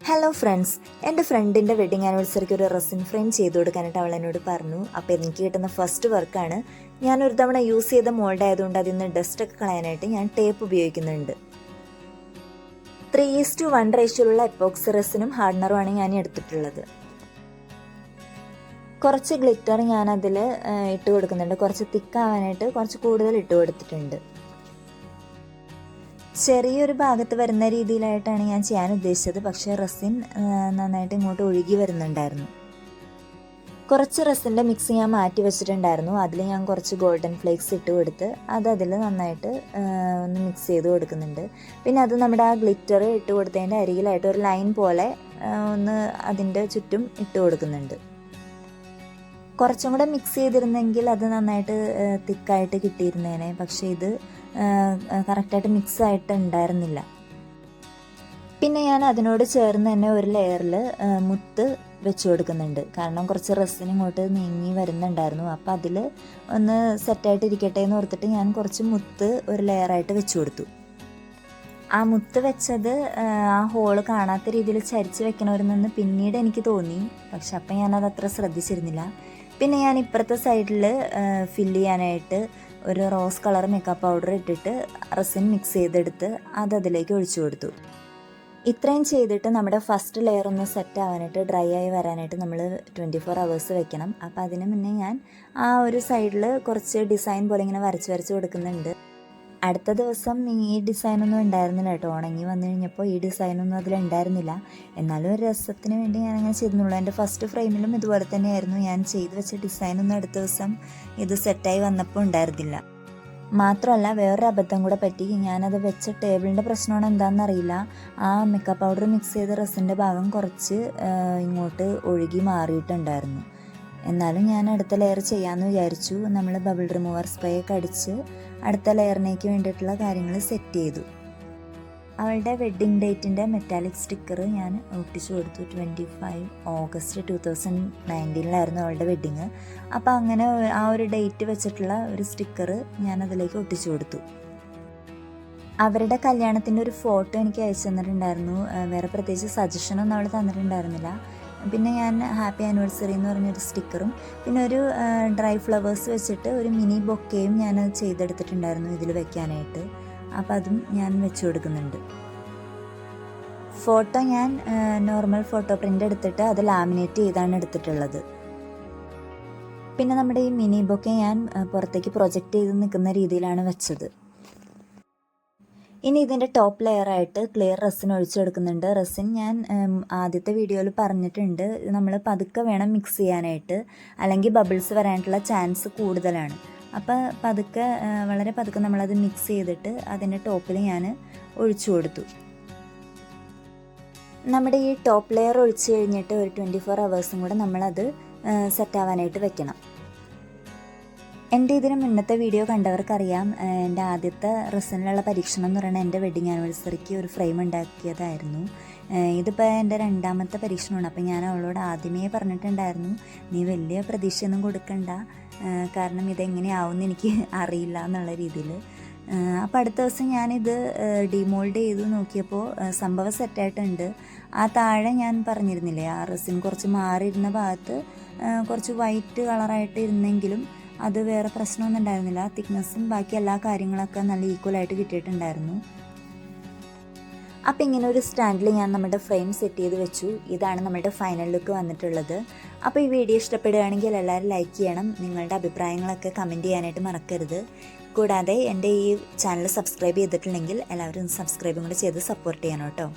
Hello friends, എൻ്റെ ഫ്രണ്ടിൻ്റെ wedding ആനിവേഴ്സറിക്ക് ഒരു റെസിൻ ഫ്രെയിം ചെയ്ത് കൊടുക്കാനായിട്ട് അവൾ എന്നോട് പറഞ്ഞു. അപ്പോൾ എനിക്ക് കിട്ടുന്ന ഫസ്റ്റ് വർക്കാണ്. ഞാനൊരു തവണ യൂസ് ചെയ്ത മോൾഡ് ആയതുകൊണ്ട് അതിൽ നിന്ന് ഡസ്റ്റൊക്കെ കളയാനായിട്ട് ഞാൻ ടേപ്പ് ഉപയോഗിക്കുന്നുണ്ട്. 3:1 റേഷ്യോയിലുള്ള എപ്പോക്സി റെസിനും ഹാർഡനറുമാണ് ഞാൻ എടുത്തിട്ടുള്ളത്. കുറച്ച് ഗ്ലിറ്റർ ഞാൻ അതിൽ ഇട്ട് കൊടുക്കുന്നുണ്ട്. കുറച്ച് തിക്കാവാനായിട്ട് കുറച്ച് കൂടുതൽ ഇട്ട് കൊടുത്തിട്ടുണ്ട്. ചെറിയൊരു ഭാഗത്ത് വരുന്ന രീതിയിലായിട്ടാണ് ഞാൻ ചെയ്യാൻ ഉദ്ദേശിച്ചത്. പക്ഷേ റെസിൻ നന്നായിട്ട് ഇങ്ങോട്ട് ഒഴുകി വരുന്നുണ്ടായിരുന്നു. കുറച്ച് റെസിൻ്റെ മിക്സ് ഞാൻ മാറ്റി വെച്ചിട്ടുണ്ടായിരുന്നു. അതിൽ ഞാൻ കുറച്ച് ഗോൾഡൻ ഫ്ലേക്സ് ഇട്ട് കൊടുത്ത് അതിൽ നന്നായിട്ട് ഒന്ന് മിക്സ് ചെയ്ത് കൊടുക്കുന്നുണ്ട്. പിന്നെ അത് നമ്മുടെ ആ ഗ്ലിറ്റർ ഇട്ട് കൊടുത്തതിൻ്റെ അരികിലായിട്ട് ഒരു ലൈൻ പോലെ ഒന്ന് അതിൻ്റെ ചുറ്റും ഇട്ട് കൊടുക്കുന്നുണ്ട്. കുറച്ചും കൂടെ മിക്സ് ചെയ്തിരുന്നെങ്കിൽ അത് നന്നായിട്ട് തിക്കായിട്ട് കിട്ടിയിരുന്നേനെ. പക്ഷേ ഇത് കറക്റ്റായിട്ട് മിക്സ് ആയിട്ട് ഉണ്ടായിരുന്നില്ല. പിന്നെ ഞാൻ അതിനോട് ചേർന്ന് തന്നെ ഒരു ലെയറിൽ മുത്ത് വെച്ച് കൊടുക്കുന്നുണ്ട്. കാരണം കുറച്ച് റെസിന് ഇങ്ങോട്ട് നീങ്ങി വരുന്നുണ്ടായിരുന്നു. അപ്പോൾ അതിൽ ഒന്ന് സെറ്റായിട്ട് ഇരിക്കട്ടെ എന്ന് ഓർത്തിട്ട് ഞാൻ കുറച്ച് മുത്ത് ഒരു ലെയറായിട്ട് വെച്ച് കൊടുത്തു. ആ മുത്ത് വെച്ചത് ആ ഹോള് കാണാത്ത രീതിയിൽ ചരിച്ച് വെക്കണമെന്ന് പിന്നീട് എനിക്ക് തോന്നി. പക്ഷെ അപ്പം ഞാനത് അത്ര ശ്രദ്ധിച്ചിരുന്നില്ല. പിന്നെ ഞാൻ ഇപ്പുറത്തെ സൈഡിൽ ഫില്ല് ചെയ്യാനായിട്ട് ഒരു റോസ് കളർ മേക്കപ്പ് പൗഡർ ഇട്ടിട്ട് റെസിൻ മിക്സ് ചെയ്തെടുത്ത് അതിലേക്ക് ഒഴിച്ചു കൊടുത്തു. ഇത്രയും ചെയ്തിട്ട് നമ്മുടെ ഫസ്റ്റ് ലെയർ ഒന്ന് സെറ്റ് ആവാനായിട്ട് ഡ്രൈ ആയി വരാനായിട്ട് നമ്മൾ 24 hours വെക്കണം. അപ്പോൾ അതിന് മുന്നേ ഞാൻ ആ ഒരു സൈഡിൽ കുറച്ച് ഡിസൈൻ പോലെ ഇങ്ങനെ വരച്ച് കൊടുക്കുന്നുണ്ട്. അടുത്ത ദിവസം ഈ ഡിസൈനൊന്നും ഉണ്ടായിരുന്നില്ല കേട്ടോ. ഉണങ്ങി വന്നു കഴിഞ്ഞപ്പോൾ ഈ ഡിസൈനൊന്നും അതിലുണ്ടായിരുന്നില്ല. എന്നാലും ഒരു രസത്തിന് വേണ്ടി ഞാനങ്ങനെ ചെയ്തെന്നുള്ളൂ. എൻ്റെ ഫസ്റ്റ് ഫ്രെയിമിലും ഇതുപോലെ തന്നെയായിരുന്നു. ഞാൻ ചെയ്ത് വെച്ച ഡിസൈനൊന്നും അടുത്ത ദിവസം ഇത് സെറ്റായി വന്നപ്പോൾ ഉണ്ടായിരുന്നില്ല. മാത്രമല്ല വേറൊരു അബദ്ധം കൂടെ പറ്റി. ഞാനത് വെച്ച ടേബിളിൻ്റെ പ്രശ്നമാണ് എന്താണെന്നറിയില്ല. ആ മേക്കപ്പ് പൗഡർ മിക്സ് ചെയ്ത റെസിൻ്റെ ഭാഗം കുറച്ച് ഇങ്ങോട്ട് ഒഴുകി മാറിയിട്ടുണ്ടായിരുന്നു. എന്നാലും ഞാൻ അടുത്ത ലെയർ ചെയ്യാമെന്ന് വിചാരിച്ചു. നമ്മൾ ബബിൾ റിമൂവർ സ്പ്രേ ഒക്കെ അടിച്ച് അടുത്ത ലെയറിനേക്ക് വേണ്ടിയിട്ടുള്ള കാര്യങ്ങൾ സെറ്റ് ചെയ്തു. അവളുടെ വെഡ്ഡിങ് ഡേറ്റിൻ്റെ മെറ്റാലിക് സ്റ്റിക്കർ ഞാൻ ഒട്ടിച്ചു കൊടുത്തു. 25 August 2019 അവളുടെ വെഡ്ഡിങ്. അപ്പോൾ അങ്ങനെ ആ ഒരു ഡേറ്റ് വെച്ചിട്ടുള്ള ഒരു സ്റ്റിക്കർ ഞാൻ അതിലേക്ക് ഒട്ടിച്ചു കൊടുത്തു. അവരുടെ കല്യാണത്തിൻ്റെ ഒരു ഫോട്ടോ എനിക്ക് അയച്ചു തന്നിട്ടുണ്ടായിരുന്നു. വേറെ പ്രത്യേകിച്ച് സജഷനൊന്നും അവൾ തന്നിട്ടുണ്ടായിരുന്നില്ല. പിന്നെ ഞാൻ ഹാപ്പി ആനിവേഴ്സറി എന്ന് പറഞ്ഞൊരു സ്റ്റിക്കറും പിന്നെ ഒരു ഡ്രൈ ഫ്ലവേഴ്സ് വെച്ചിട്ട് ഒരു മിനി ബൊക്കയും ഞാൻ ചെയ്തെടുത്തിട്ടുണ്ടായിരുന്നു ഇതിൽ വെക്കാനായിട്ട്. അപ്പോൾ അതും ഞാൻ വെച്ച് കൊടുക്കുന്നുണ്ട്. ഫോട്ടോ ഞാൻ നോർമൽ ഫോട്ടോ പ്രിൻ്റ് എടുത്തിട്ട് അത് ലാമിനേറ്റ് ചെയ്താണ് എടുത്തിട്ടുള്ളത്. പിന്നെ നമ്മുടെ ഈ മിനി ബൊക്കെ ഞാൻ പുറത്തേക്ക് പ്രൊജക്റ്റ് ചെയ്ത് നിൽക്കുന്ന രീതിയിലാണ് വെച്ചത്. ഇനി ഇതിൻ്റെ ടോപ്പ് ലെയറായിട്ട് ക്ലിയർ റെസിൻ ഒഴിച്ചെടുക്കുന്നുണ്ട്. റെസിൻ ഞാൻ ആദ്യത്തെ വീഡിയോയിൽ പറഞ്ഞിട്ടുണ്ട്, നമ്മൾ പതുക്കെ വേണം മിക്സ് ചെയ്യാനായിട്ട്, അല്ലെങ്കിൽ ബബിൾസ് വരാനായിട്ടുള്ള ചാൻസ് കൂടുതലാണ്. അപ്പോൾ വളരെ പതുക്കെ നമ്മളത് മിക്സ് ചെയ്തിട്ട് അതിൻ്റെ ടോപ്പിൽ ഞാൻ ഒഴിച്ചു കൊടുത്തു. നമ്മുടെ ഈ ടോപ്പ് ലെയർ ഒഴിച്ച് കഴിഞ്ഞിട്ട് ഒരു 24 hours കൂടെ നമ്മളത് സെറ്റാവാനായിട്ട് വെക്കണം. എൻ്റെ ഇതിന് മുന്നത്തെ വീഡിയോ കണ്ടവർക്കറിയാം, എൻ്റെ ആദ്യത്തെ റെസിനിലുള്ള പരീക്ഷണം എന്ന് പറയുന്നത് എൻ്റെ വെഡ്ഡിങ് ആനിവേഴ്സറിക്ക് ഒരു ഫ്രെയിം ഉണ്ടാക്കിയതായിരുന്നു. ഇതിപ്പോൾ എൻ്റെ രണ്ടാമത്തെ പരീക്ഷണമാണ്. അപ്പോൾ ഞാൻ അവളോട് ആദ്യമേ പറഞ്ഞിട്ടുണ്ടായിരുന്നു, നീ വലിയ പ്രതീക്ഷയൊന്നും കൊടുക്കണ്ട, കാരണം ഇതെങ്ങനെയാവുമെന്ന് എനിക്ക് അറിയില്ല എന്നുള്ള രീതിയിൽ. അപ്പോൾ അടുത്ത ദിവസം ഞാനിത് ഡിമോൾഡ് ചെയ്ത് നോക്കിയപ്പോൾ സംഭവം സെറ്റായിട്ടുണ്ട്. ആ താഴെ ഞാൻ പറഞ്ഞിരുന്നില്ലേ, ആ റെസിൻ കുറച്ച് മാറിയിരുന്ന ഭാഗത്ത് കുറച്ച് വൈറ്റ് കളറായിട്ട് ഇരുന്നെങ്കിലും അത് വേറെ പ്രശ്നമൊന്നും ഉണ്ടായിരുന്നില്ല. തിക്നെസ്സും ബാക്കി എല്ലാ കാര്യങ്ങളൊക്കെ നല്ല ഈക്വലായിട്ട് കിട്ടിയിട്ടുണ്ടായിരുന്നു. അപ്പോൾ ഇങ്ങനെ ഒരു സ്റ്റാൻഡിൽ ഞാൻ നമ്മുടെ ഫ്രെയിം സെറ്റ് ചെയ്ത് വെച്ചു. ഇതാണ് നമ്മുടെ ഫൈനൽ ലുക്ക് വന്നിട്ടുള്ളത്. അപ്പോൾ ഈ വീഡിയോ ഇഷ്ടപ്പെടുകയാണെങ്കിൽ എല്ലാവരും ലൈക്ക് ചെയ്യണം. നിങ്ങളുടെ അഭിപ്രായങ്ങളൊക്കെ കമൻറ്റ് ചെയ്യാനായിട്ട് മറക്കരുത്. കൂടാതെ എൻ്റെ ഈ ചാനൽ സബ്സ്ക്രൈബ് ചെയ്തിട്ടില്ലെങ്കിൽ എല്ലാവരും സബ്സ്ക്രൈബും കൂടെ ചെയ്ത് സപ്പോർട്ട് ചെയ്യണം കേട്ടോ.